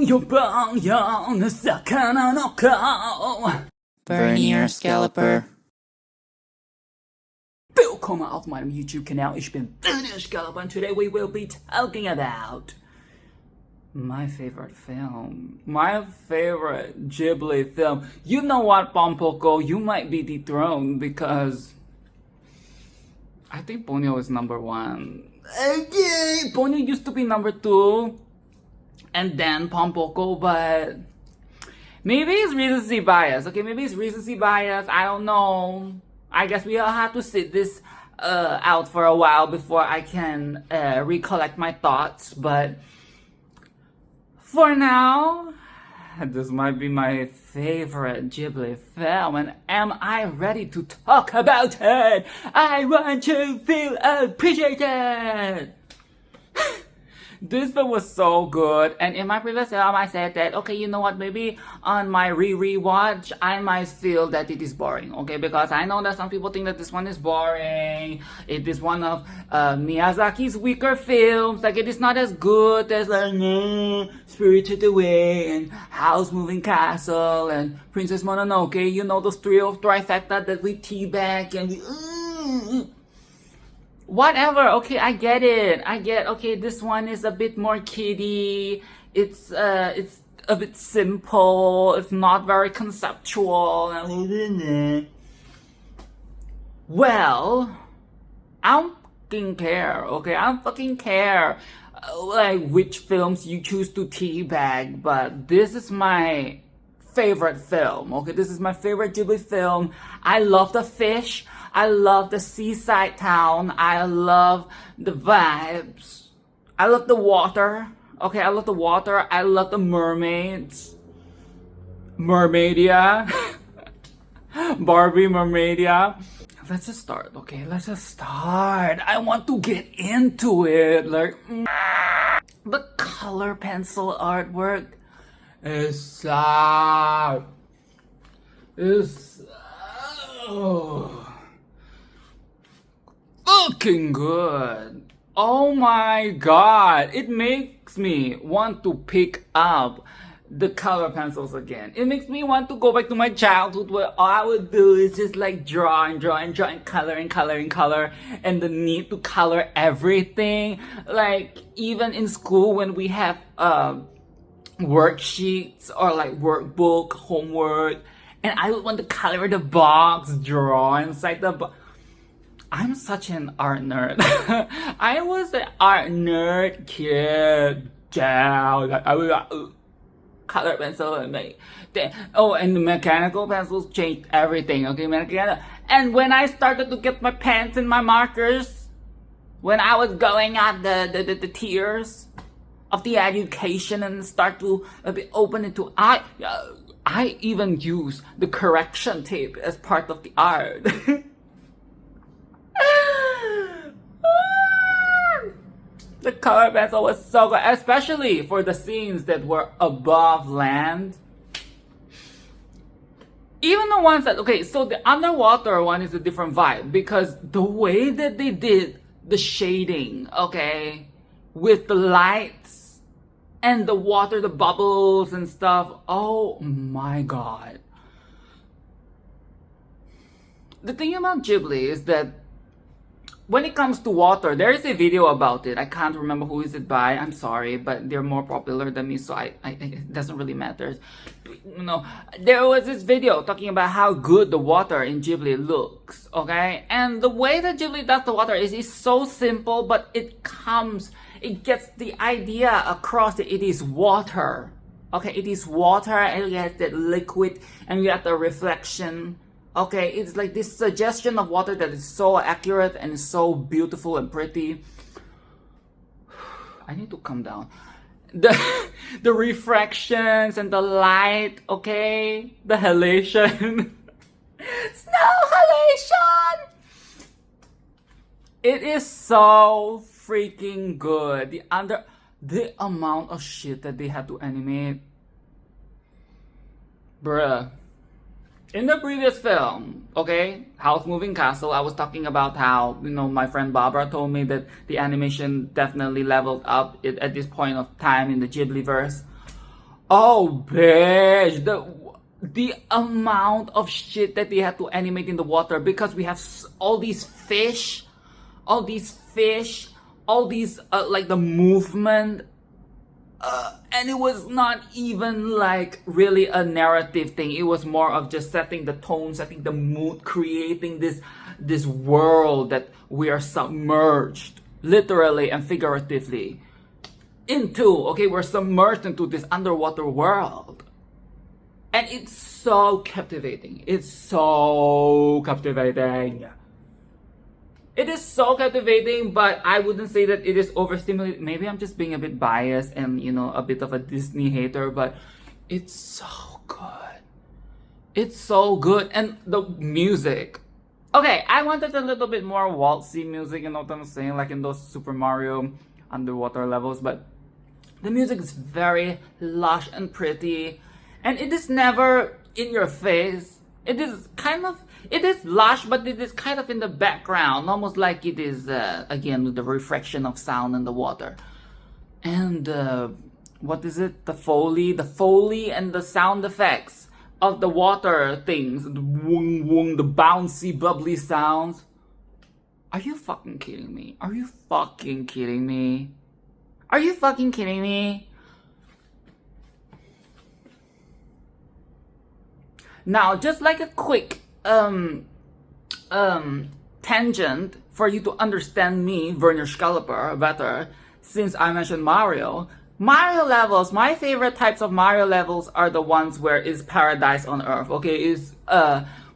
Ponyo Ponyoの魚の顔 Vernier Scalper. Willkommen auf meinem YouTube-Kanal. Ich bin Vernier Scalper and today we will be talking about my favorite film. My favorite Ghibli film. You know what, Pom Poko? You might be dethroned because I think Ponyo is number one. Ponyo used to be number two. And then Pom Poko, but maybe it's recency bias. Okay, maybe it's recency bias. I don't know. I guess we'll have to sit this out for a while before I can recollect my thoughts. But for now, this might be my favorite Ghibli film. And am I ready to talk about it? I want to feel appreciated. This film was so good, and in my previous film I said that, okay, you know what, maybe on my rewatch I might feel that it is boring, okay, because I know that some people think that this one is boring. It is one of Miyazaki's weaker films, like it is not as good as like Spirited Away and House Moving Castle and Princess Mononoke, you know, those trifecta that we teabag and we whatever, okay, I get it. Okay, this one is a bit more kiddie. It's a bit simple. It's not very conceptual. Well, I don't fucking care, okay? I don't fucking care, like, which films you choose to teabag, but this is my favorite film, okay? This is my favorite Ghibli film. I love the fish. I love the seaside town. I love the vibes. I love the water. Okay, I love the water. I love the mermaids. Mermaidia. Barbie Mermaidia. Let's just start, okay? Let's just start. I want to get into it. Like, the color pencil artwork is sad. Fucking good. Oh my god, it makes me want to pick up the color pencils again. It makes me want to go back to my childhood where all I would do is just like draw and color and the need to color everything. Like even in school when we have worksheets or like workbook, homework, and I would want to color the box, draw inside the box. I'm such an art nerd. I was an art nerd kid. Yeah, I would color pencil and make. And the mechanical pencils changed everything. Okay, and when I started to get my pens and my markers, when I was going at the tiers of the education and start to be open into art, I even use the correction tape as part of the art. The color pencil was so good, especially for the scenes that were above land. Even the ones that, okay, so the underwater one is a different vibe because the way that they did the shading, okay, with the lights and the water, the bubbles and stuff, oh my god. The thing about Ghibli is that when it comes to water, there is a video about it. I can't remember who is it by. I'm sorry, but they're more popular than me, so it doesn't really matter. You know, there was this video talking about how good the water in Ghibli looks, okay? And the way that Ghibli does the water is so simple, but it gets the idea across that it is water. Okay, it is water, and you have that liquid, and you have the reflection. Okay, it's like this suggestion of water that is so accurate and so beautiful and pretty. I need to calm down. The refractions and the light, okay? The halation. Snow halation! It is so freaking good. The amount of shit that they had to animate. Bruh. In the previous film, okay, House Moving Castle, I was talking about how, you know, my friend Barbara told me that the animation definitely leveled up at this point of time in the Ghibli-verse. Oh, bitch. The amount of shit that they had to animate in the water, because we have all these fish, like the movement, and it was not even like really a narrative thing. It was more of just setting the tone, setting the mood, creating this world that we are submerged, literally and figuratively, into. Okay, we're submerged into this underwater world. And it's so captivating. It's so captivating. It is so captivating, but I wouldn't say that it is overstimulated. Maybe I'm just being a bit biased and, a bit of a Disney hater, but it's so good. It's so good. And the music. Okay, I wanted a little bit more waltzy music, you know what I'm saying? Like in those Super Mario underwater levels, but the music is very lush and pretty. And it is never in your face. It is lush, but it is kind of in the background, almost like it is, again, with the refraction of sound in the water. And, what is it? The Foley and the sound effects of the water things. The woong woong, the bouncy, bubbly sounds. Are you fucking kidding me? Are you fucking kidding me? Are you fucking kidding me? Now, just like a quick tangent for you to understand me, Werner Scalper, better, since I mentioned Mario levels, my favorite types of Mario levels are the ones where it's paradise on earth, okay? It's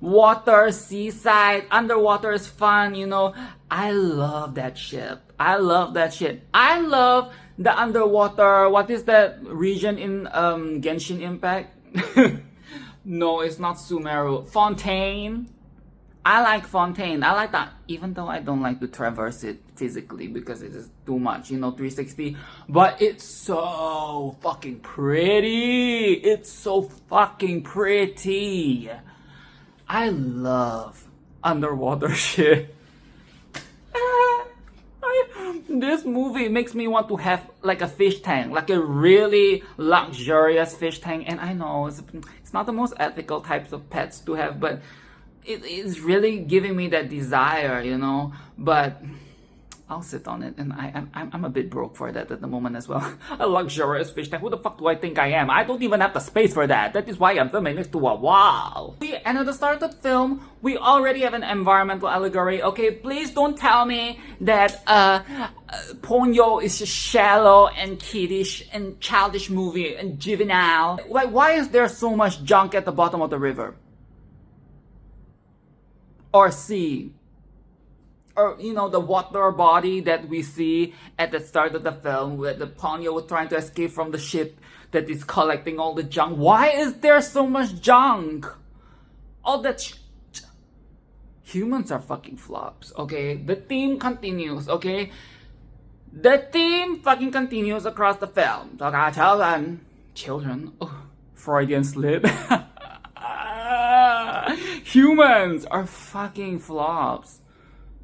water, seaside, underwater is fun, I love that shit. I love the underwater, what is that region in Genshin Impact? No, it's not Sumeru. Fontaine. I like Fontaine. I like that, even though I don't like to traverse it physically because it is too much, 360. But it's so fucking pretty. It's so fucking pretty. I love underwater shit. This movie makes me want to have like a fish tank, like a really luxurious fish tank. And I know it's not the most ethical types of pets to have, but it is really giving me that desire, But I'll sit on it, and I'm a bit broke for that at the moment as well. A luxurious fish tank. Who the fuck do I think I am? I don't even have the space for that. That is why I'm filming next to a wall. And at the start of the film, we already have an environmental allegory. Okay, please don't tell me that Ponyo is a shallow and kiddish and childish movie and juvenile. Like, why is there so much junk at the bottom of the river? Or sea? Or, the water body that we see at the start of the film where the Ponyo was trying to escape from the ship that is collecting all the junk. Why is there so much junk? All that humans are fucking flops, okay? The theme continues, okay? The theme fucking continues across the film. Children. Oh, Freudian slip. Humans are fucking flops.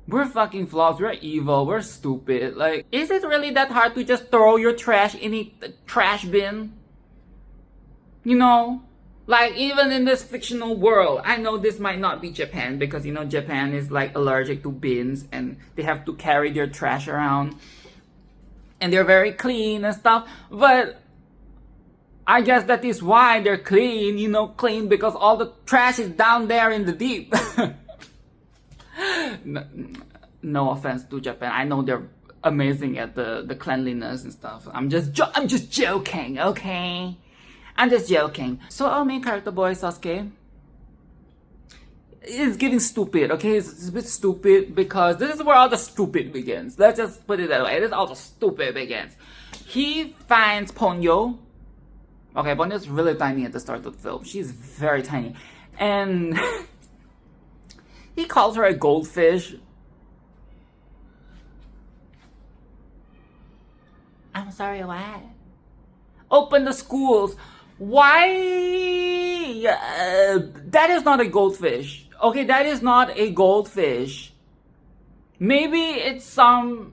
We're fucking flops, we're evil, we're stupid. Like, is it really that hard to just throw your trash in a trash bin? Like, even in this fictional world, I know this might not be Japan because, Japan is like allergic to bins and they have to carry their trash around. And they're very clean and stuff, but I guess that is why they're clean, clean because all the trash is down there in the deep. No offense to Japan. I know they're amazing at the cleanliness and stuff. I'm just joking, okay? I'm just joking. So our main character boy Sosuke is getting stupid, okay? It's a bit stupid because this is where all the stupid begins. Let's just put it that way. This is all the stupid begins. He finds Ponyo. Okay, Ponyo's really tiny at the start of the film. She's very tiny. And he calls her a goldfish. I'm sorry, what? Open the schools. Why? That is not a goldfish. Okay, that is not a goldfish. Maybe it's some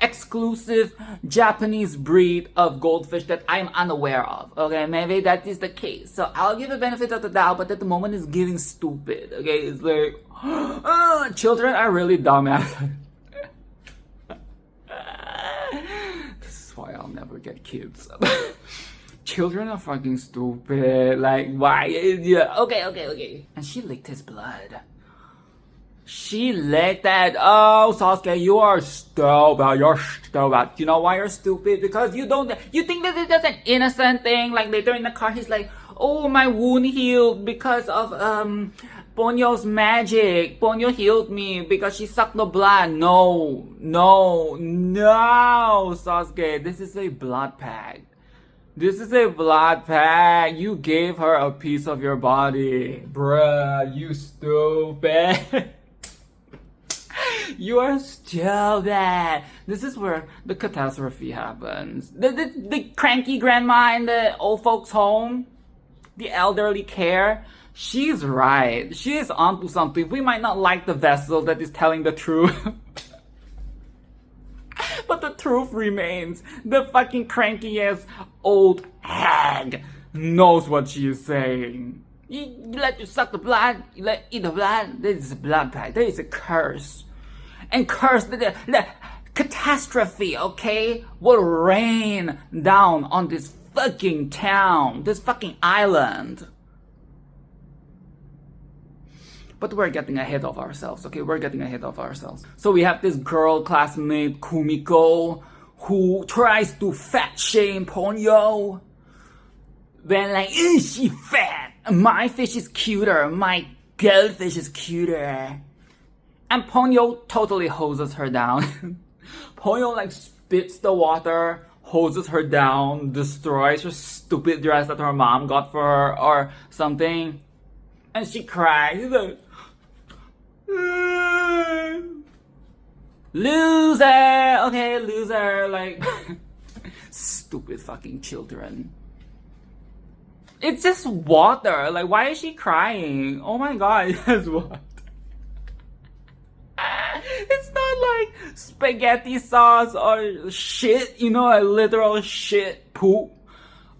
exclusive Japanese breed of goldfish that I'm unaware of. Okay, maybe that is the case. So I'll give a benefit of the doubt, but at the moment it's giving stupid. Okay, it's like, children are really dumbass. This is why I'll never get kids. Children are fucking stupid. Like, why? Yeah. Okay. And she licked his blood. She licked that. Oh, Sosuke, you are stupid. You're stupid. You know why you're stupid? Because you think that it's just an innocent thing. Like later in the car, he's like, oh, my wound healed because of Ponyo's magic. Ponyo healed me because she sucked the blood. No, Sosuke. This is a blood pact. This is a blood pact. You gave her a piece of your body. Bruh, you stupid. You are stupid. This is where the catastrophe happens. The cranky grandma in the old folks home, the elderly care, she's right. She is onto something. We might not like the vessel that is telling the truth. But the truth remains. The fucking cranky-ass old hag knows what she is saying. You let you suck the blood, you let eat the blood. There is a blood pact. There is a curse. And curse, the catastrophe, okay, will rain down on this fucking town, this fucking island. But we're getting ahead of ourselves, okay? We're getting ahead of ourselves. So we have this girl classmate, Kumiko, who tries to fat shame Ponyo. When like, is she fat? My fish is cuter. My goldfish is cuter. And Ponyo totally hoses her down. Ponyo like spits the water, hoses her down, destroys her stupid dress that her mom got for her or something. And she cries. She's like, loser! Okay, loser. Like, stupid fucking children. It's just water. Like, why is she crying? Oh my god, it's water. It's not like spaghetti sauce or shit, you know, a literal shit poop.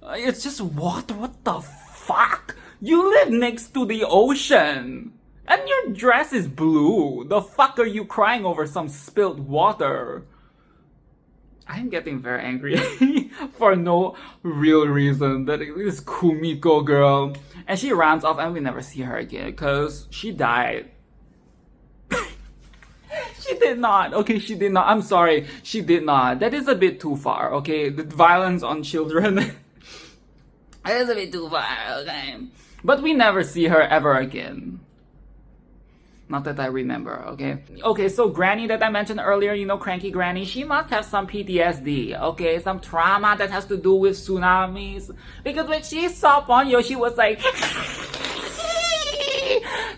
It's just water. What the fuck? You live next to the ocean. And your dress is blue. The fuck are you crying over some spilled water? I'm getting very angry for no real reason. That this Kumiko girl. And she runs off and we never see her again because she died. She did not. Okay, she did not. I'm sorry. She did not. That is a bit too far, okay? The violence on children. That is a bit too far, okay? But we never see her ever again. Not that I remember, okay? Okay, so Granny that I mentioned earlier, you know, Cranky Granny, she must have some PTSD, okay? Some trauma that has to do with tsunamis. Because when she saw Ponyo, she was like,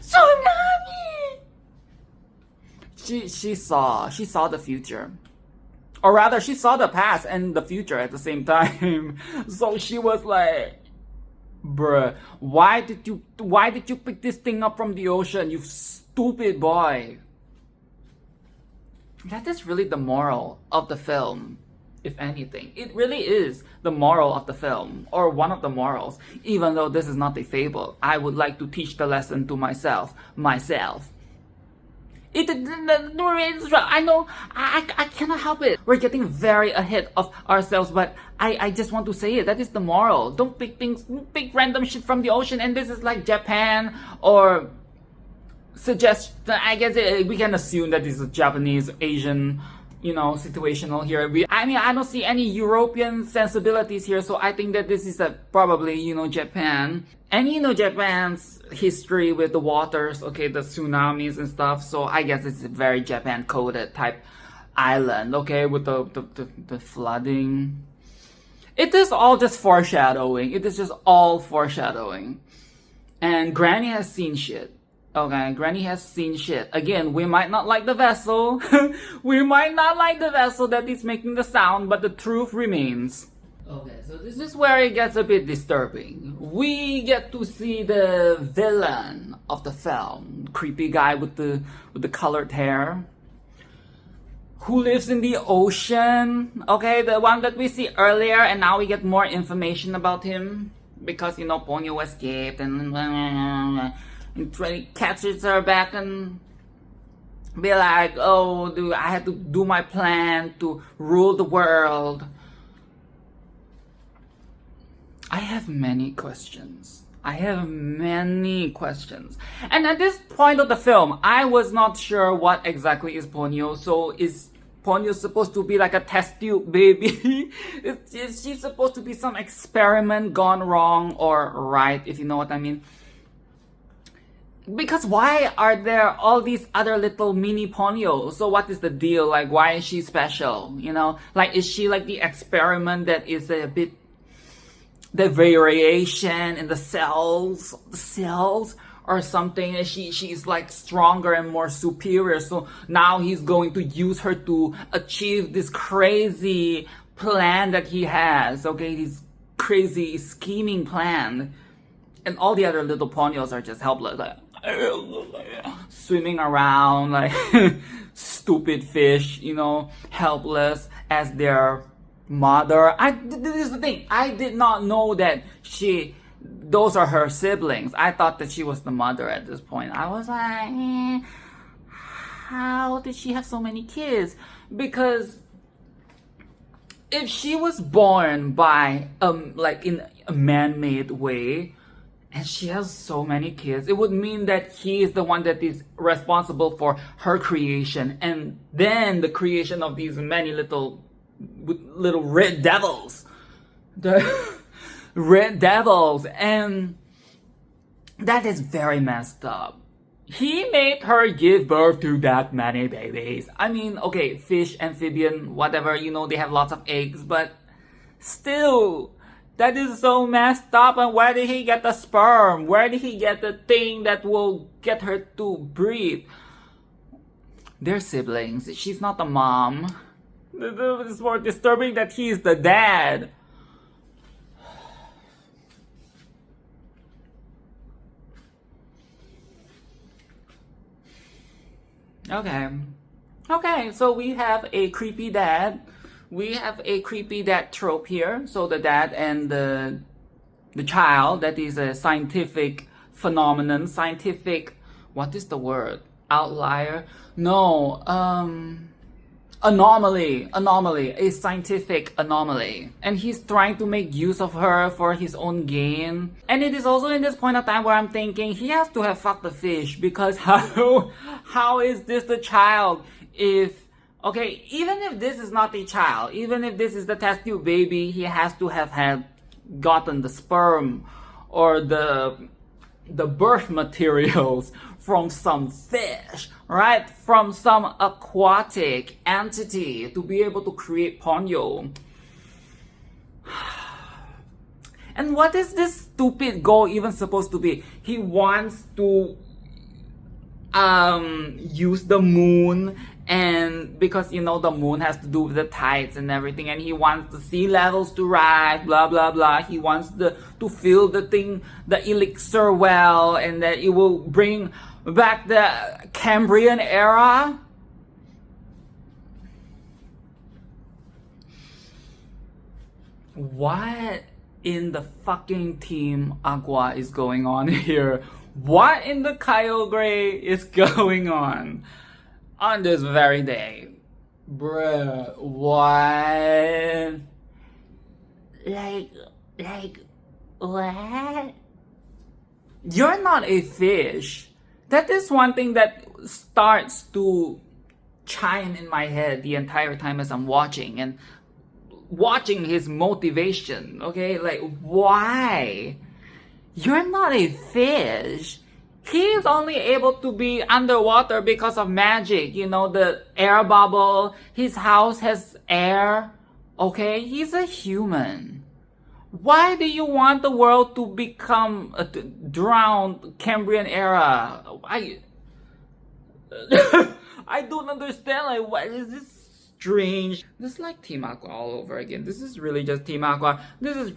tsunami! She saw the future. Or rather, she saw the past and the future at the same time. So she was like, bruh, why did you pick this thing up from the ocean, you stupid boy? That is really the moral of the film, if anything. It really is the moral of the film, or one of the morals. Even though this is not a fable, I would like to teach the lesson to myself. I know, I cannot help it. We're getting very ahead of ourselves, but I just want to say it. That is the moral. Don't pick random shit from the ocean, and this is like Japan, or suggest, I guess we can assume that this is Japanese, Asian, you know, situational here. I don't see any European sensibilities here, so I think that this is probably, you know, Japan. And you know Japan's history with the waters, okay, the tsunamis and stuff, so I guess it's a very Japan-coded type island, okay, with the flooding. It is all just foreshadowing. It is just all foreshadowing. And Granny has seen shit. Okay, Granny has seen shit. Again, we might not like the vessel. We might not like the vessel that is making the sound, but the truth remains. Okay, so this is where it gets a bit disturbing. We get to see the villain of the film, creepy guy with the colored hair, who lives in the ocean. Okay, the one that we see earlier, and now we get more information about him because you know Ponyo escaped and catches her back and be like, oh, dude, I had to do my plan to rule the world. I have many questions. And at this point of the film, I was not sure what exactly is Ponyo. So is Ponyo supposed to be like a test tube baby? Is she supposed to be some experiment gone wrong or right, if you know what I mean? Because why are there all these other little mini Ponyo? So what is the deal? Like, why is she special? You know, like, is she like the experiment that is a bit the variation in the cells or something? She's like stronger and more superior, so now he's going to use her to achieve this crazy plan that he has, okay, this crazy scheming plan, and all the other little Ponyos are just helpless, like swimming around like stupid fish, you know, helpless as their mother. This is the thing, I did not know that those are her siblings. I thought that she was the mother at this point. I was like, how did she have so many kids? Because if she was born by like in a man-made way and she has so many kids, it would mean that he is the one that is responsible for her creation and then the creation of these many little red devils. The red devils, and that is very messed up. He made her give birth to that many babies. I mean, okay, fish, amphibian, whatever, you know, they have lots of eggs, but still, that is so messed up. And where did he get the sperm? Where did he get the thing that will get her to breathe? They're siblings. She's not the mom. It's more disturbing that he's the dad. Okay, so we have a creepy dad. We have a creepy dad trope here. So the dad and the child, that is a scientific phenomenon, what is the word? Outlier? No, anomaly, a scientific anomaly. And he's trying to make use of her for his own gain. And it is also in this point of time where I'm thinking he has to have fucked the fish, because how is this the child if, okay, even if this is not the child, even if this is the test tube baby, he has to have gotten the sperm or the birth materials from some fish, right? From some aquatic entity to be able to create Ponyo. And what is this stupid goal even supposed to be? He wants to use the moon, and because you know the moon has to do with the tides and everything, and he wants the sea levels to rise, blah blah blah. He wants to fill the elixir well, and that it will bring back the Cambrian era. What in the fucking team Aqua is going on here? What in the Kyogre is going on this very day? Bruh, what? Like, what? You're not a fish. That is one thing that starts to chime in my head the entire time as I'm watching his motivation, okay? Like, why? You're not a fish. He's only able to be underwater because of magic, you know, the air bubble. His house has air, okay? He's a human. Why do you want the world to become a drowned Cambrian era? I don't understand, like, what is this strange? This is like Team Aqua all over again. This is really just Team Aqua. This is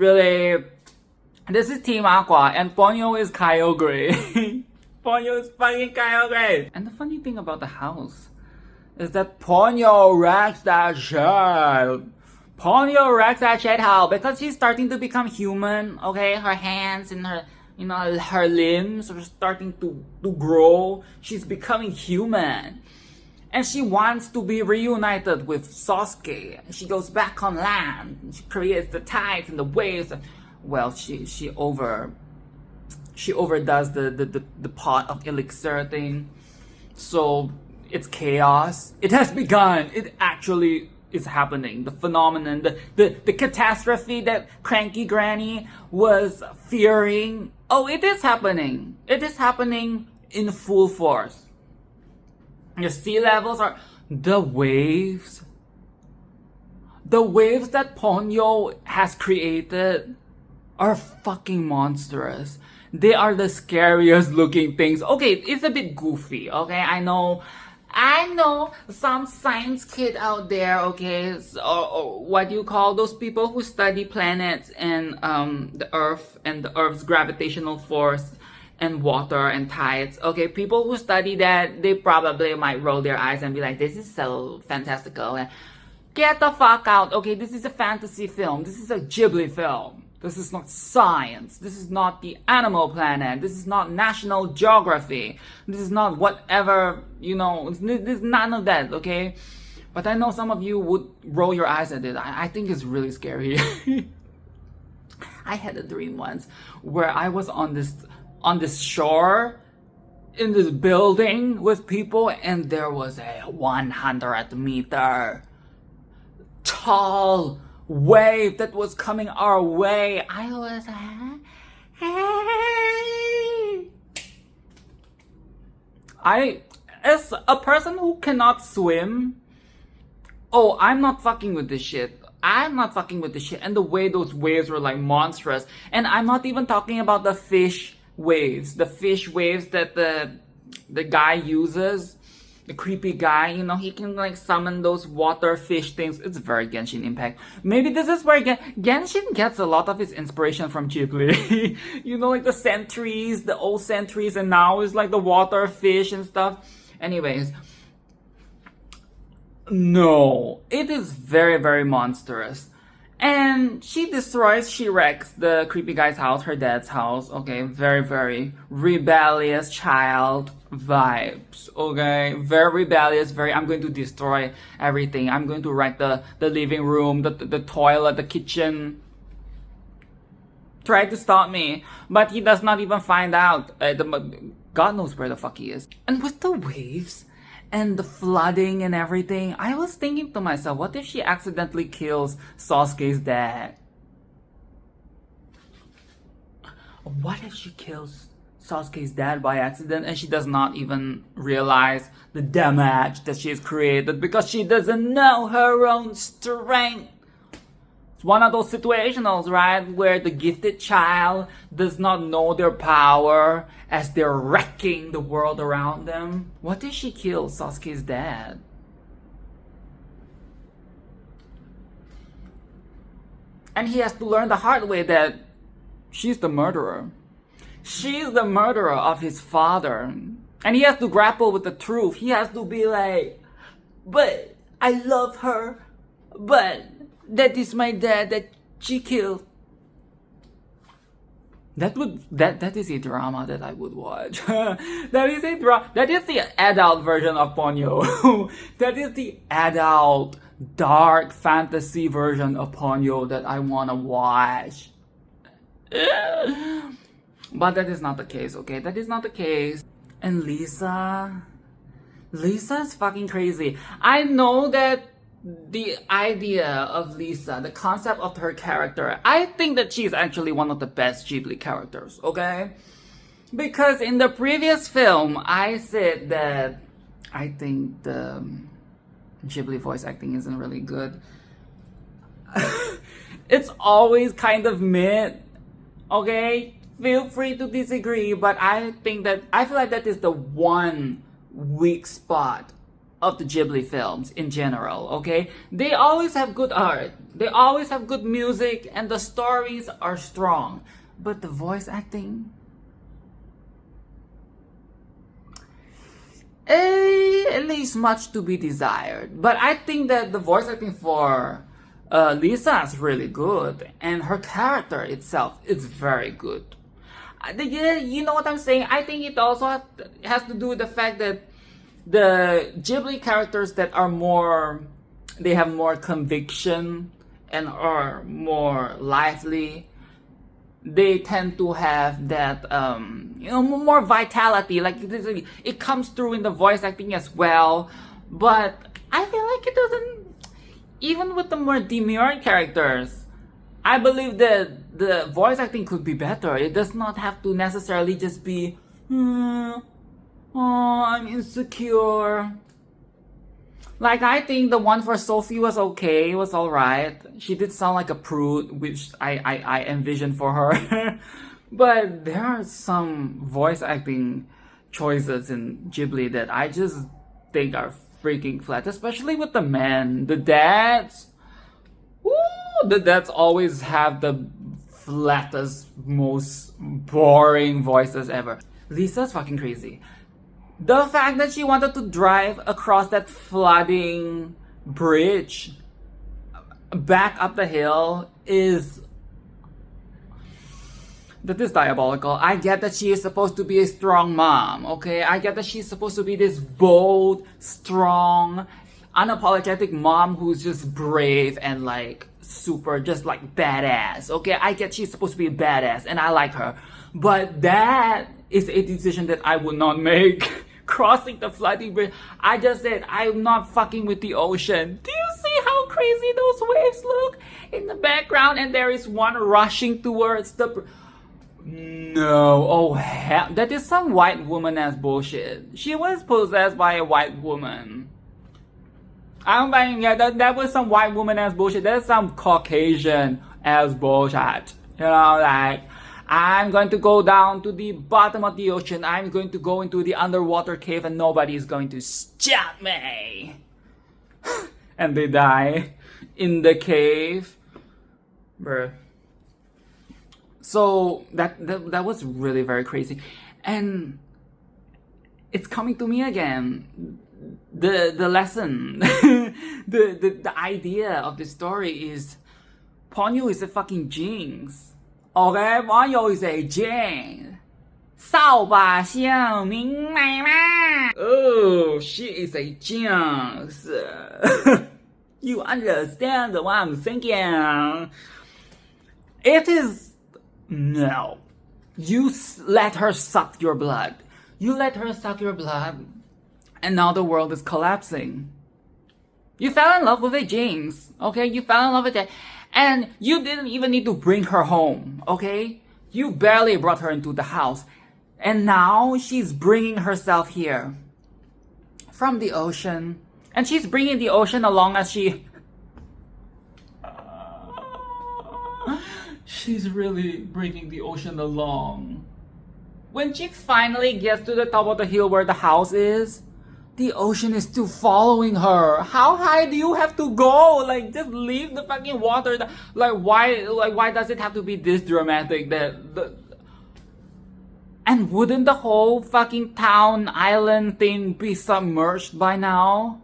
Team Aqua, and Ponyo is Kyogre. Ponyo is fucking Kyogre. And the funny thing about the house is that Ponyo wrecks that shit. Ponyo wrecks that shit. How? Because she's starting to become human, okay? Her hands and her, her limbs are starting to grow. She's becoming human. And she wants to be reunited with Sosuke. She goes back on land. She creates the tides and the waves. Well, she overdoes the pot of elixir thing. So it's chaos. It has begun. It actually is happening. The phenomenon, the catastrophe that Cranky Granny was fearing. Oh, it is happening. It is happening in full force. Your sea levels are the waves. The waves that Ponyo has created are fucking monstrous. They are the scariest looking things. Okay, it's a bit goofy, okay? I know some science kid out there, okay? Or what do you call those people who study planets and the Earth and the Earth's gravitational force and water and tides. Okay, people who study that, they probably might roll their eyes and be like, this is so fantastical. Get the fuck out, okay? This is a fantasy film. This is a Ghibli film. This is not science. This is not the Animal Planet. This is not National Geography. This is not whatever, this is none of that, okay? But I know some of you would roll your eyes at it. I think it's really scary. I had a dream once where I was on this shore in this building with people, and there was a 100-meter tall wave that was coming our way. I was as a person who cannot swim, I'm not fucking with this shit. I'm not fucking with this shit. And the way those waves were like monstrous. And I'm not even talking about the fish waves. The fish waves that the guy uses. The creepy guy, he can like summon those water fish things. It's very Genshin Impact. Maybe this is where Genshin gets a lot of its inspiration from Ghibli. Like the sentries, the old sentries, and now it's like the water fish and stuff. Anyways. No. It is very, very monstrous. And she wrecks the creepy guy's house, her dad's house, okay? Very, very rebellious child vibes, okay? Very rebellious, I'm going to destroy everything. I'm going to wreck the living room, the toilet, the kitchen. Try to stop me, but he does not even find out. God knows where the fuck he is. And with the waves and the flooding and everything, I was thinking to myself, what if she accidentally kills Sosuke's dad? What if she kills Sosuke's dad by accident and she does not even realize the damage that she has created because she doesn't know her own strength? It's one of those situations, right, where the gifted child does not know their power as they're wrecking the world around them. What if she kills Sasuke's dad? And he has to learn the hard way that she's the murderer. She's the murderer of his father. And he has to grapple with the truth. He has to be like, but I love her, but that is my dad that she killed. That is a drama that I would watch. That is the adult version of Ponyo. That is the adult dark fantasy version of Ponyo that I wanna watch. But that is not the case, okay? That is not the case. And Lisa is fucking crazy. I know that the idea of Lisa, the concept of her character, I think that she's actually one of the best Ghibli characters, okay? Because in the previous film, I said that I think the Ghibli voice acting isn't really good. It's always kind of mid, okay? Feel free to disagree, but I feel like that is the one weak spot of the Ghibli films in general, okay? They always have good art, they always have good music, and the stories are strong. But the voice acting, It leaves much to be desired. But I think that the voice acting for Lisa is really good, and her character itself is very good. You know what I'm saying? I think it also has to do with the fact that the Ghibli characters that are more, they have more conviction and are more lively, they tend to have that, more vitality. Like, it comes through in the voice acting as well. But I feel like it doesn't, even with the more demure characters, I believe that the voice acting could be better. It does not have to necessarily just be, oh, I'm insecure. Like, I think the one for Sophie was okay, was alright. She did sound like a prude, which I envisioned for her. But there are some voice acting choices in Ghibli that I just think are freaking flat, especially with the men. The dads, the dads always have the flattest, most boring voices ever. Lisa's fucking crazy. The fact that she wanted to drive across that flooding bridge back up the hill is diabolical. I get that she is supposed to be a strong mom, okay? I get that she's supposed to be this bold, strong, unapologetic mom who's just brave and like super, just like badass, okay? I get she's supposed to be a badass and I like her. But that is a decision that I would not make. Crossing the flooding bridge. I just said, I'm not fucking with the ocean. Do you see how crazy those waves look in the background? And there is one rushing towards the... No, oh hell, that is some white woman ass bullshit. She was possessed by a white woman. I'm buying, yeah, that was some white woman ass bullshit. That's some Caucasian ass bullshit. You know, like, I'm going to go down to the bottom of the ocean. I'm going to go into the underwater cave and nobody is going to stop me. And they die in the cave. Bruh. So that was really very crazy. And it's coming to me again. The lesson, the idea of the story is Ponyo is a fucking Jinx. Okay, Ponyo is a Jinx. 扫把星明白吗? Oh, she is a Jinx. You understand what I'm thinking? It is... No. You let her suck your blood. You let her suck your blood. And now the world is collapsing. You fell in love with a Jinx. Okay, you fell in love with it. And you didn't even need to bring her home. Okay? You barely brought her into the house. And now she's bringing herself here. From the ocean. And she's bringing the ocean along as she... She's really bringing the ocean along. When she finally gets to the top of the hill where the house is, the ocean is still following her. How high do you have to go? Like, just leave the fucking water. Why does it have to be this dramatic? And wouldn't the whole fucking town island thing be submerged by now?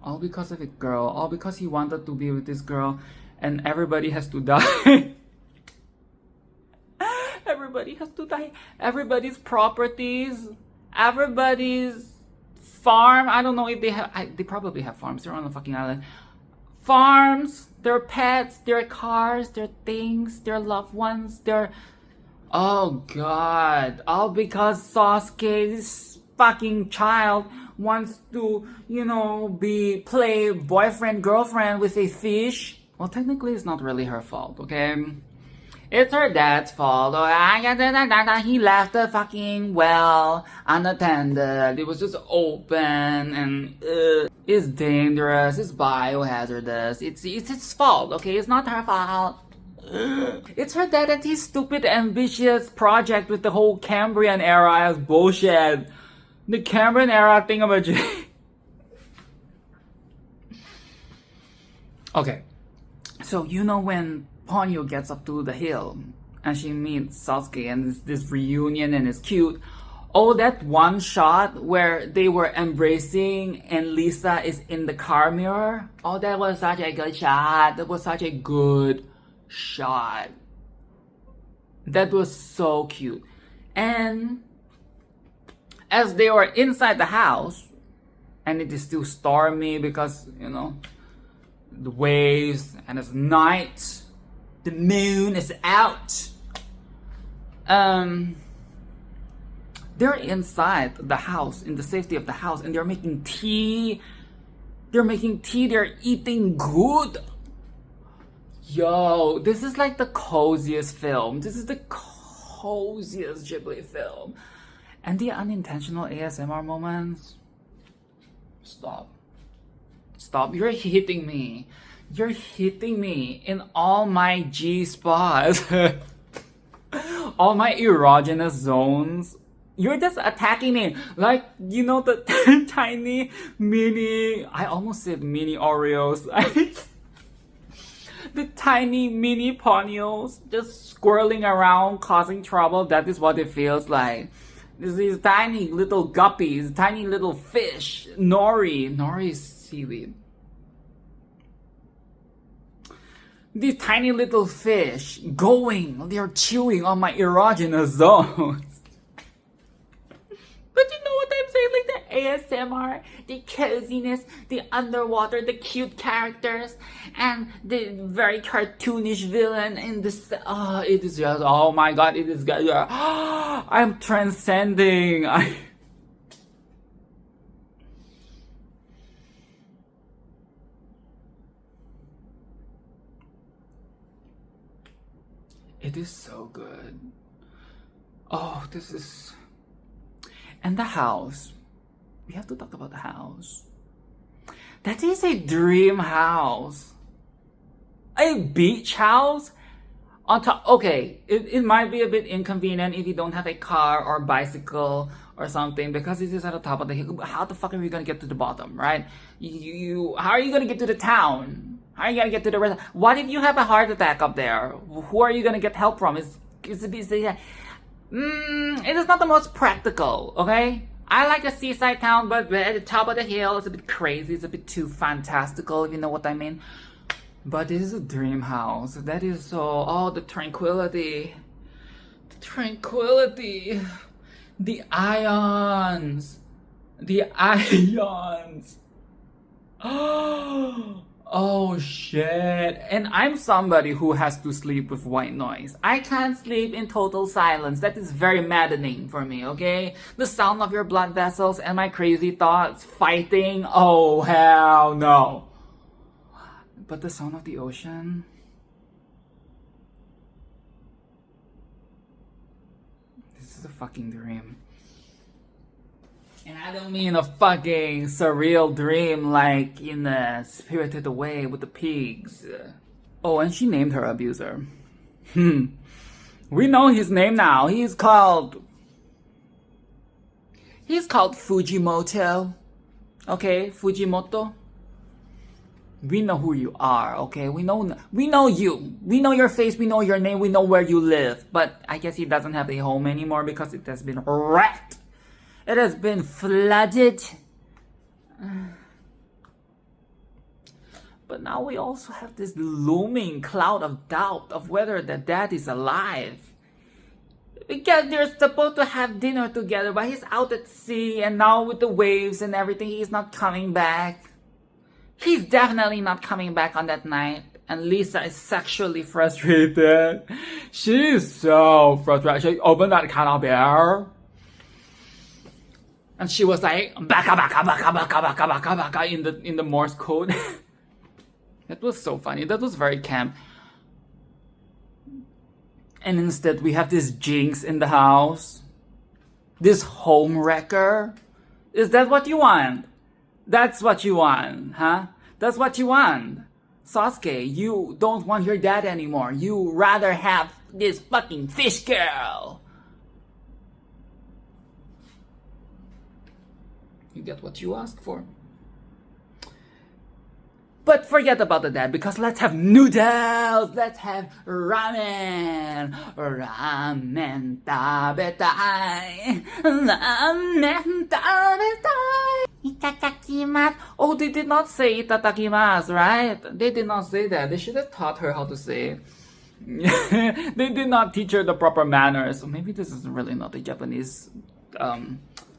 All because of a girl. All because he wanted to be with this girl. And everybody has to die. Everybody has to die. Everybody's properties. Everybody's farm. I don't know if they have... they probably have farms. They're on the fucking island. Farms. Their pets. Their cars. Their things. Their loved ones. Their... Oh God. All because Sosuke's fucking child wants to, play boyfriend, girlfriend with a fish. Well, technically it's not really her fault, okay? It's her dad's fault. He left the fucking well unattended. It was just open and it's dangerous. It's biohazardous. It's his fault, okay? It's not her fault. It's her dad and his stupid ambitious project with the whole Cambrian era as bullshit. The Cambrian era thingamajig. Okay. So when Ponyo gets up to the hill, and she meets Sosuke, and this reunion, and it's cute. Oh, that one shot where they were embracing and Lisa is in the car mirror. Oh, that was such a good shot. That was such a good shot. That was so cute. And as they were inside the house, and it is still stormy because, you know, the waves, and it's night, the moon is out. They're inside the house, in the safety of the house, and they're making tea. They're eating good. Yo, this is like the coziest film. This is the coziest Ghibli film. And the unintentional ASMR moments. Stop. You're hitting me. You're hitting me in all my G spots. All my erogenous zones. You're just attacking me. Like, you know, the tiny mini, I almost said mini Oreos. The tiny mini Ponyos just squirreling around, causing trouble. That is what it feels like. These tiny little guppies, tiny little fish, nori is seaweed. These tiny little fish they're chewing on my erogenous zones. But you know what I'm saying? Like the ASMR, the coziness, the underwater, the cute characters, and the very cartoonish villain in this. It is just, oh my god, it is. I'm transcending. It is so good. Oh, this is. And the house. We have to talk about the house. That is a dream house. A beach house? On top. Okay, it might be a bit inconvenient if you don't have a car or bicycle or something, because it is at the top of the hill. How the fuck are you gonna get to the bottom, right? How are you gonna get to the town? How are you gonna get to the rest? What if you have a heart attack up there? Who are you gonna get help from? It is not the most practical, okay? I like a seaside town, but at the top of the hill, it's a bit crazy. It's a bit too fantastical, if you know what I mean. But this is a dream house. That is so... Oh, the tranquility. The tranquility. The ions. The ions. Oh shit. And I'm somebody who has to sleep with white noise. I can't sleep in total silence. That is very maddening for me, okay? The sound of your blood vessels and my crazy thoughts fighting. Oh, hell no. But the sound of the ocean. This is a fucking dream. And I don't mean a fucking surreal dream like in a Spirited Away with the pigs. Oh, and she named her abuser. We know his name now. He's called Fujimoto. Okay, Fujimoto. We know who you are, okay? We know you. We know your face, we know your name, we know where you live. But I guess he doesn't have a home anymore because it has been wrecked. It has been flooded. But now we also have this looming cloud of doubt of whether the dad is alive. Because they're supposed to have dinner together, but he's out at sea, and now with the waves and everything, he's not coming back. He's definitely not coming back on that night. And Lisa is sexually frustrated. She's so frustrated. She opened that can of bear. And she was like, baka baka baka baka baka baka baka in the Morse code. That was so funny. That was very camp. And instead we have this Jinx in the house. This home wrecker. Is that what you want? That's what you want, huh? That's what you want. Sosuke, you don't want your dad anymore. You rather have this fucking fish girl. You get what you asked for. But forget about the dad, because let's have noodles! Let's have ramen! Ramen tabetai! Ramen tabetai! Itadakimasu! Oh, they did not say itadakimasu, right? They did not say that. They should have taught her how to say. They did not teach her the proper manners. So maybe this is really not the Japanese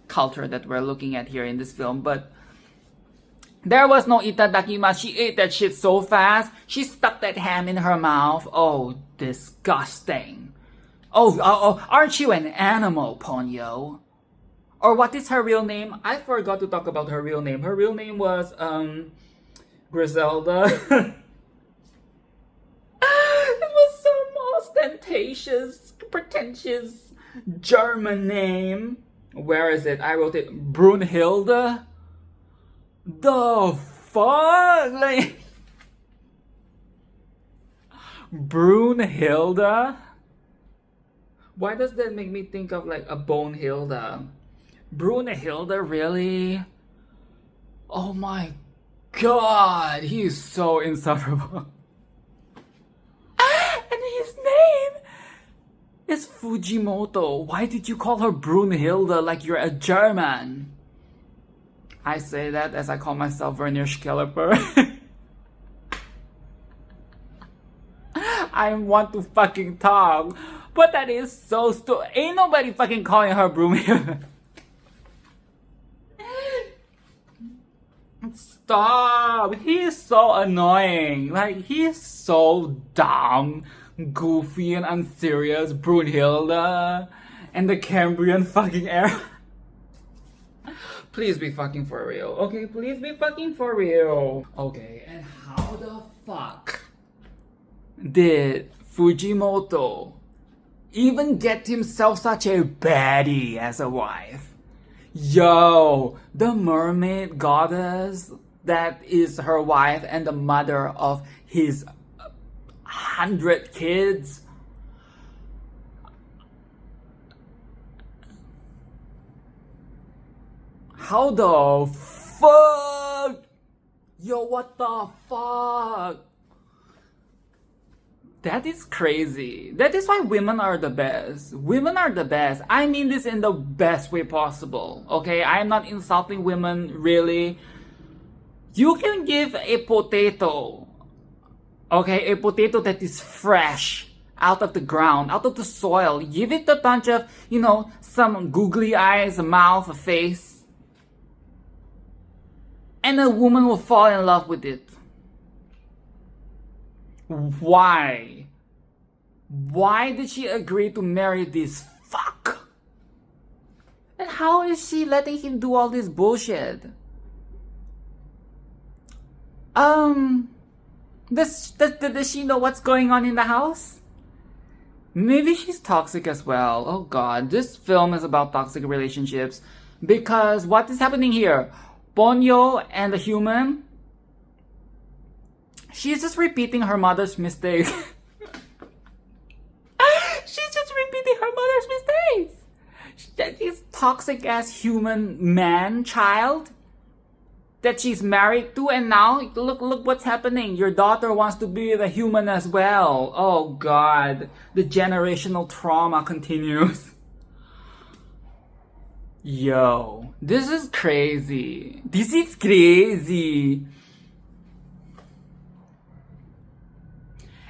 culture that we're looking at here in this film, but there was no itadakimasu. She ate that shit so fast. She stuck that ham in her mouth. Oh, disgusting. Oh, aren't you an animal, Ponyo? Or what is her real name? I forgot to talk about her real name. Her real name was, Griselda. It was some ostentatious, pretentious German name. Where is it? I wrote it. Brunhilde? The fuck? Like, Brunhilde? Why does that make me think of like a Bonehilde? Brunhilde, really? Oh my god, he is so insufferable. And his name is Fujimoto. Why did you call her Brunhilde like you're a German? I say that as I call myself Vernier Scaliper. I want to fucking talk, but that is so stupid. Ain't nobody fucking calling her Brunhilde. Stop! He is so annoying. Like, he is so dumb, goofy, and unserious. Brunhilde and the Cambrian fucking era. Please be fucking for real. Okay, please be fucking for real. Okay, and how the fuck did Fujimoto even get himself such a baddie as a wife? Yo, the Mermaid Goddess that is her wife and the mother of his 100 kids. How the fuck? Yo, what the fuck? That is crazy. That is why women are the best. Women are the best. I mean this in the best way possible. Okay, I am not insulting women, really. You can give a potato, okay, a potato that is fresh, out of the ground, out of the soil. Give it a bunch of, you know, some googly eyes, a mouth, a face. And a woman will fall in love with it. Why? Why did she agree to marry this fuck? And how is she letting him do all this bullshit? Does she know what's going on in the house? Maybe she's toxic as well. Oh god, this film is about toxic relationships. Because what is happening here? Ponyo and the human, she's just repeating her mother's mistakes. She's just repeating her mother's mistakes. This toxic ass human man child that she's married to, and now look what's happening. Your daughter wants to be the human as well. Oh god, the generational trauma continues. Yo, this is crazy. This is crazy.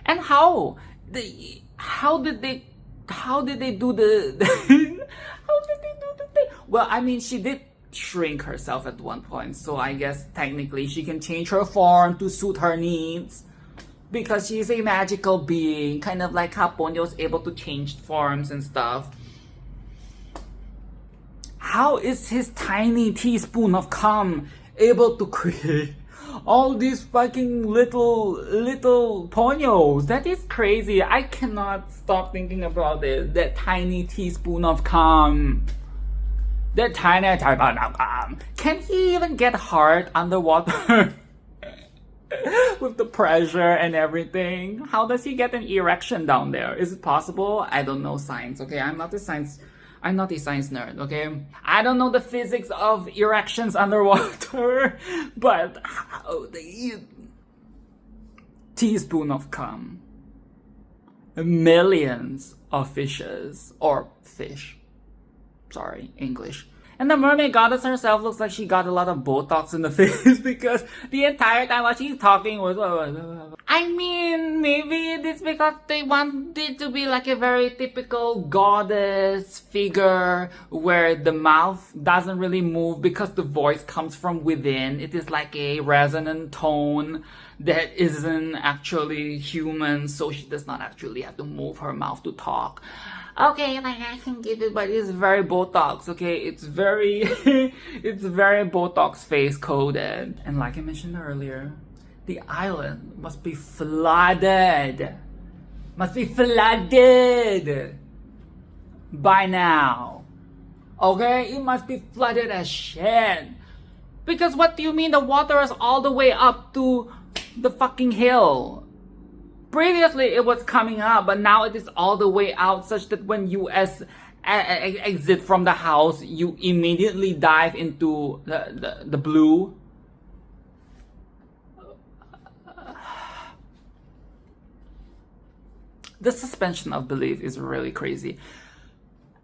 And how did they do the how did they do the thing? Well, I mean, she did shrink herself at one point, so I guess technically she can change her form to suit her needs, because she's a magical being, kind of like how Ponyo's able to change forms and stuff. How is his tiny teaspoon of cum able to create all these fucking little Ponyos? That is crazy. I cannot stop thinking about it. That tiny teaspoon of cum. That tiny teaspoon of cum. Can he even get hard underwater? With the pressure and everything. How does he get an erection down there? Is it possible? I don't know science, okay? I'm not a science nerd, okay? I don't know the physics of erections underwater, but how teaspoon of cum, millions of fishes, or fish. Sorry, English. And the Mermaid Goddess herself looks like she got a lot of Botox in the face because the entire time while she's talking was... I mean, maybe it's because they want it to be like a very typical goddess figure where the mouth doesn't really move because the voice comes from within. It is like a resonant tone that isn't actually human, so she does not actually have to move her mouth to talk. Okay, like I can give it, but it's very Botox, okay? It's very, it's very Botox face coded. And like I mentioned earlier, the island must be flooded. Must be flooded by now. Okay? It must be flooded as shit. Because what do you mean the water is all the way up to the fucking hill? Previously, it was coming up, but now it is all the way out, such that when you exit from the house, you immediately dive into the blue. The suspension of belief is really crazy.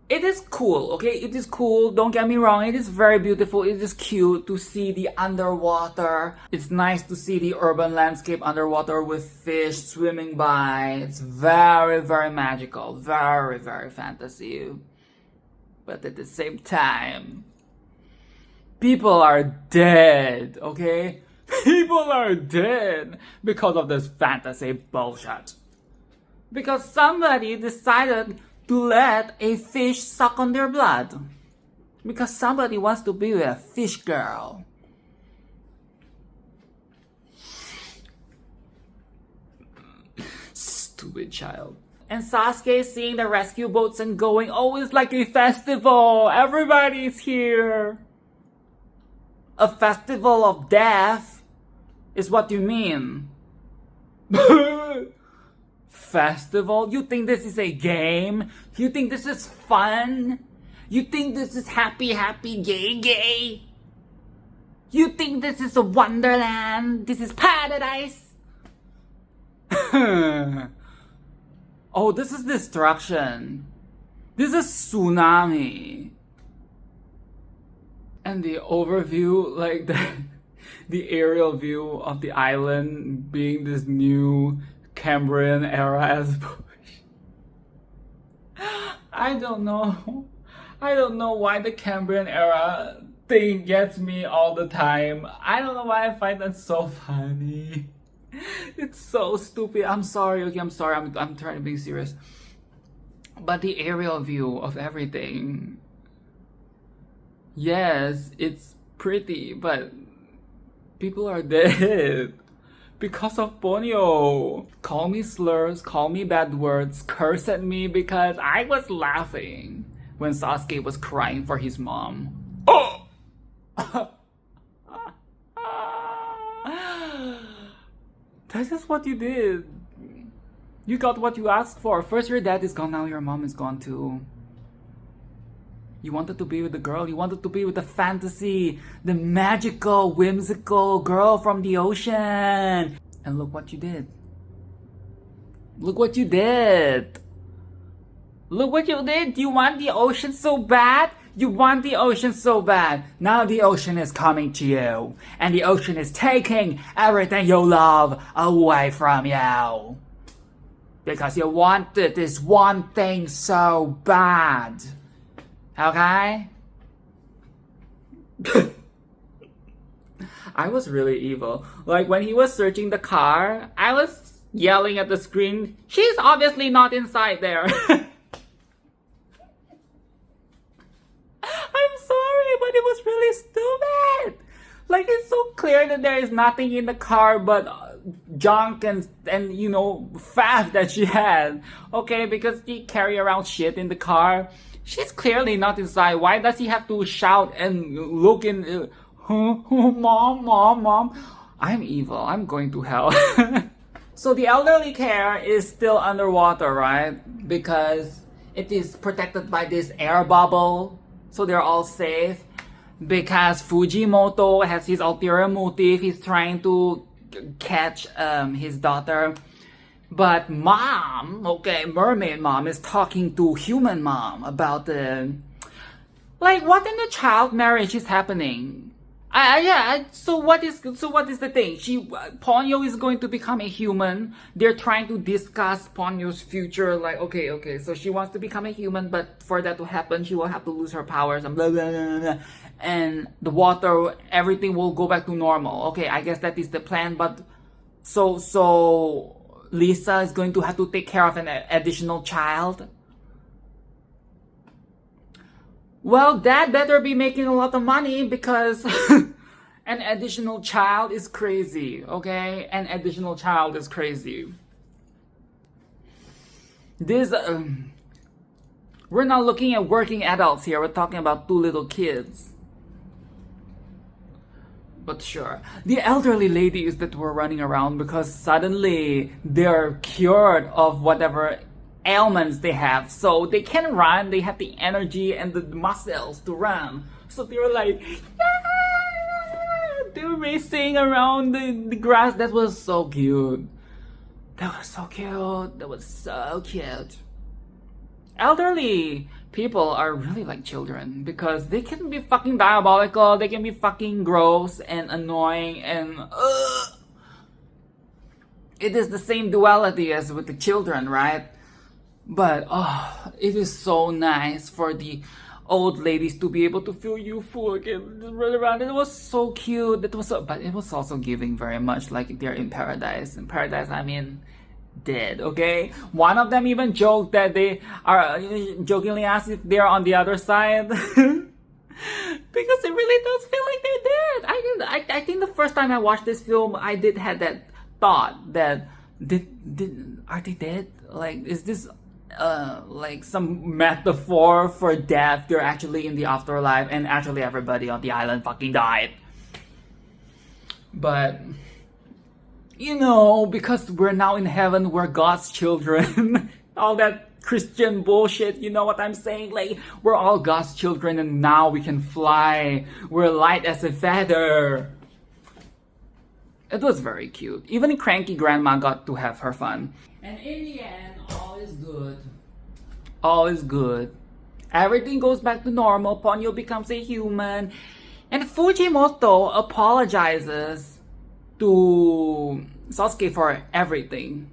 It is cool, okay? It is cool. Don't get me wrong. It is very beautiful. It is cute to see the underwater. It's nice to see the urban landscape underwater with fish swimming by. It's very, very magical. Very, very fantasy. But at the same time, people are dead, okay? People are dead because of this fantasy bullshit. Because somebody decided to let a fish suck on their blood. Because somebody wants to be with a fish girl. Stupid child. And Sasuke seeing the rescue boats and going, oh, it's like a festival. Everybody's here. A festival of death is what you mean. Festival? You think this is a game? You think this is fun? You think this is happy, gay? You think this is a wonderland? This is paradise? Oh, this is destruction. This is tsunami. And the overview, like the aerial view of the island being this new Cambrian era as bush. I don't know. I don't know why the Cambrian era thing gets me all the time. I don't know why I find that so funny. It's so stupid. I'm sorry. Okay, I'm sorry. I'm trying to be serious. But the aerial view of everything. Yes, it's pretty, but people are dead. Because of Ponyo. Call me slurs, call me bad words, curse at me because I was laughing when Sasuke was crying for his mom. Oh! That is what you did. You got what you asked for. First your dad is gone, now your mom is gone too. You wanted to be with the girl. You wanted to be with the fantasy, the magical, whimsical girl from the ocean. And look what you did. Look what you did. Look what you did. You want the ocean so bad? You want the ocean so bad. Now the ocean is coming to you. And the ocean is taking everything you love away from you. Because you wanted this one thing so bad. Okay? I was really evil. Like when he was searching the car, I was yelling at the screen, she's obviously not inside there. I'm sorry, but it was really stupid. Like it's so clear that there is nothing in the car but junk and you know, faff that she had. Okay, because she carry around shit in the car. She's clearly not inside. Why does he have to shout and look in? Mom. I'm evil. I'm going to hell. So the elderly care is still underwater, right? Because it is protected by this air bubble. So they're all safe. Because Fujimoto has his ulterior motive. He's trying to catch his daughter. But mom, okay, mermaid mom is talking to human mom about the, like, what in the child marriage is happening? So what is the thing? Ponyo is going to become a human. They're trying to discuss Ponyo's future. Like, okay, so she wants to become a human, but for that to happen, she will have to lose her powers and blah, blah, blah, blah. And the water, everything will go back to normal. Okay, I guess that is the plan, but so Lisa is going to have to take care of an additional child. Well, dad better be making a lot of money because an additional child is crazy, okay? An additional child is crazy. This, we're not looking at working adults here. We're talking about 2 little kids. But sure, the elderly ladies that were running around because suddenly they're cured of whatever ailments they have, so they can run. They have the energy and the muscles to run, so they were like, they're racing around the grass. That was so cute. Elderly people are really like children because they can be fucking diabolical, they can be fucking gross and annoying, and it is the same duality as with the children, right? But it is so nice for the old ladies to be able to feel youthful again, run around. It was so cute. But it was also giving very much like they're in paradise. In paradise, I mean, dead. Okay. One of them even joked that they are jokingly asked if they're on the other side. Because it really does feel like they're dead. I think the first time I watched this film, I did had that thought that are they dead? Like, is this like some metaphor for death? They're actually in the afterlife and actually everybody on the island fucking died. But you know, because we're now in heaven, we're God's children. All that Christian bullshit, you know what I'm saying? Like, we're all God's children and now we can fly. We're light as a feather. It was very cute. Even Cranky grandma got to have her fun. And in the end, all is good. All is good. Everything goes back to normal. Ponyo becomes a human. And Fujimoto apologizes to Sosuke for everything.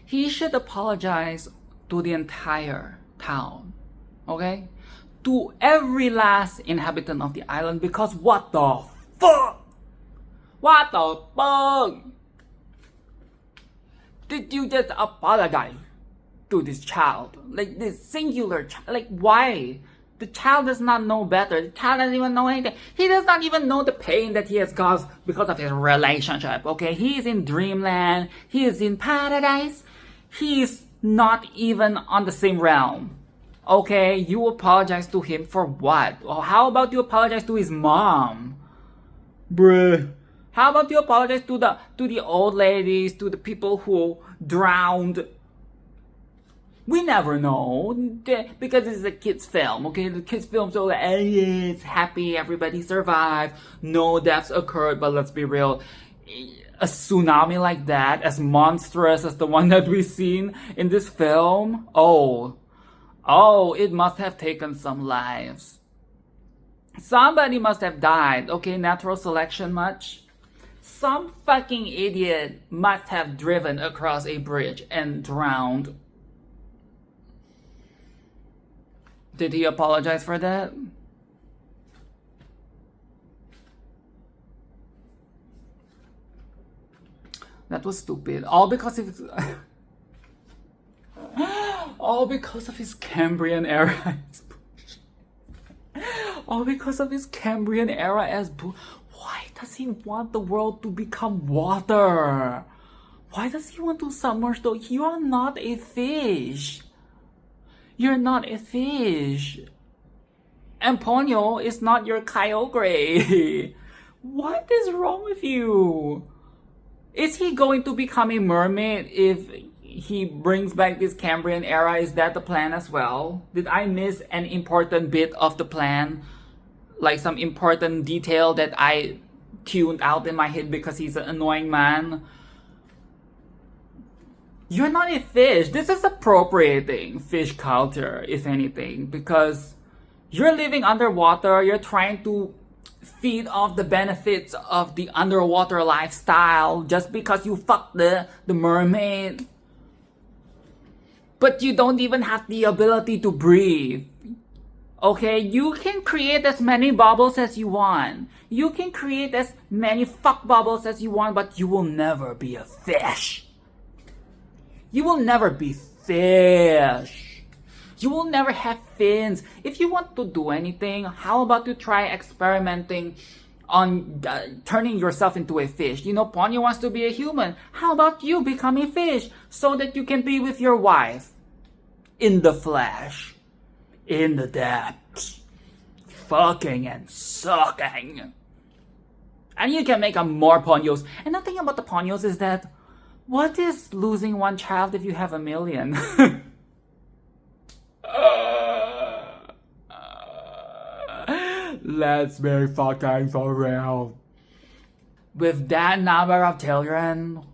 He should apologize to the entire town. Okay? To every last inhabitant of the island, because what the fuck? What the fuck? Did you just apologize to this child? Like, this singular child? Like, why? The child does not know better. The child doesn't even know anything. He does not even know the pain that he has caused because of his relationship, okay? He is in dreamland. He is in paradise. He is not even on the same realm. Okay, you apologize to him for what? Or how about you apologize to his mom? Bruh. How about you apologize to the old ladies, to the people who drowned? We never know, because it's a kid's film, okay? The kid's film, so like, it's happy, everybody survived, no deaths occurred, but let's be real, a tsunami like that, as monstrous as the one that we've seen in this film, oh, it must have taken some lives. Somebody must have died, okay? Natural selection much? Some fucking idiot must have driven across a bridge and drowned. Did he apologize for that? That was stupid. All because of his all because of his Cambrian era. All because of his Cambrian era as why does he want the world to become water? Why does he want to submerge though? You are not a fish. You're not a fish. And Ponyo is not your Kyogre. What is wrong with you? Is he going to become a mermaid if he brings back this Cambrian era. Is that the plan as well? Did I miss an important bit of the plan? Like some important detail that I tuned out in my head because he's an annoying man? You're not a fish. This is appropriating fish culture, if anything, because you're living underwater. You're trying to feed off the benefits of the underwater lifestyle just because you fucked the mermaid. But you don't even have the ability to breathe. Okay, you can create as many bubbles as you want. You can create as many fuck bubbles as you want, but you will never be a fish. You will never be fish. You will never have fins. If you want to do anything, how about you try experimenting on turning yourself into a fish? You know, Ponyo wants to be a human. How about you become a fish so that you can be with your wife in the flesh, in the depths, fucking and sucking. And you can make more Ponyos. And the thing about the Ponyos is that, what is losing one child if you have a million? Let's be fucking for real. With that number of children,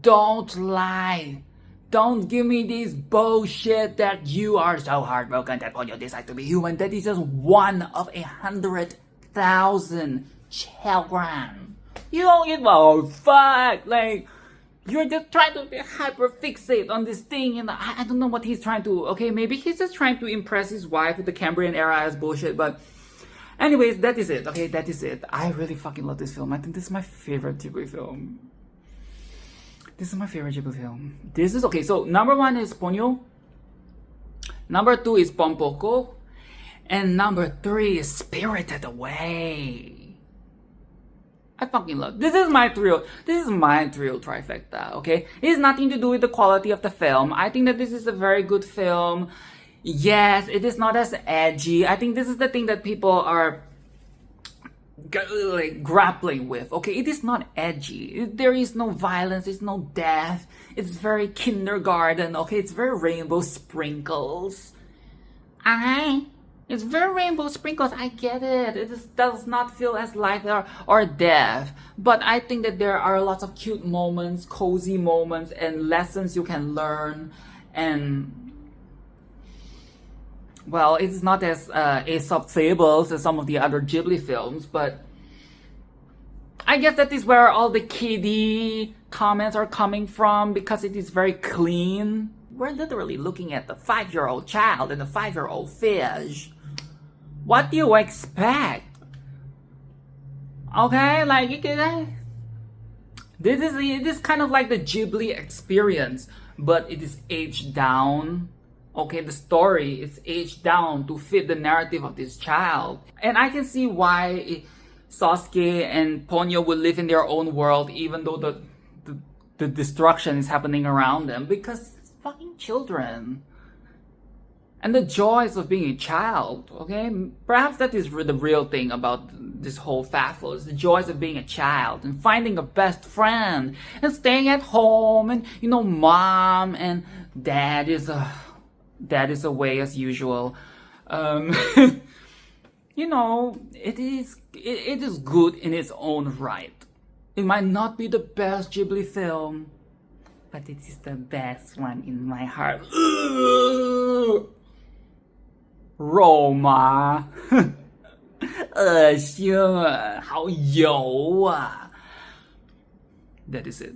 don't lie. Don't give me this bullshit that you are so heartbroken that when you decide to be human, that is just one of 100,000 children. You don't give a fuck. Like, you're just trying to be hyper fixate on this thing, and I don't know what he's trying to. Okay, maybe he's just trying to impress his wife with the Cambrian era as bullshit, but anyways, that is it. Okay, that is it. I really fucking love this film. I think this is my favorite Ghibli film. This is my favorite Ghibli film. This is okay. So number 1 is Ponyo. Number 2 is Pom Poko, and number 3 is Spirited Away. I fucking love this. Is my thrill. This is my thrill trifecta. Okay, it has nothing to do with the quality of the film. I think that this is a very good film. Yes, it is not as edgy. I think this is the thing that people are like grappling with. Okay, it is not edgy. There is no violence. There's no death. It's very kindergarten. Okay, it's very rainbow sprinkles. It's very rainbow sprinkles. I get it. It just does not feel as life or death. But I think that there are lots of cute moments, cozy moments, and lessons you can learn. And well, it's not as Aesop fables as some of the other Ghibli films, but I guess that is where all the kiddie comments are coming from, because it is very clean. We're literally looking at the 5-year-old child and the 5-year-old fish. What do you expect? Okay, like it is kind of like the Ghibli experience, but it is aged down. Okay, the story is aged down to fit the narrative of this child. And I can see why Sosuke and Ponyo will live in their own world even though the destruction is happening around them, because it's fucking children. And the joys of being a child, okay? Perhaps that is the real thing about this whole Fatphobe, is the joys of being a child and finding a best friend and staying at home, and you know, mom and dad is away as usual. You know, it is good in its own right. It might not be the best Ghibli film, but it is the best one in my heart. Roma. 恶心啊，好油啊。That is it.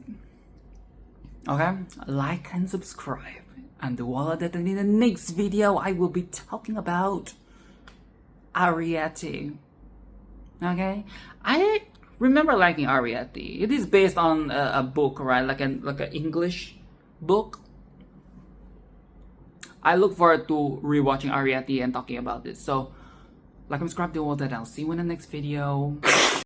Okay, like and subscribe, and do all of that. And in the next video, I will be talking about Arrietty. Okay, I remember liking Arrietty. It is based on a book, right? Like an English book. I look forward to rewatching Arrietty and talking about this. So, like and subscribe, do all that. I'll see you in the next video.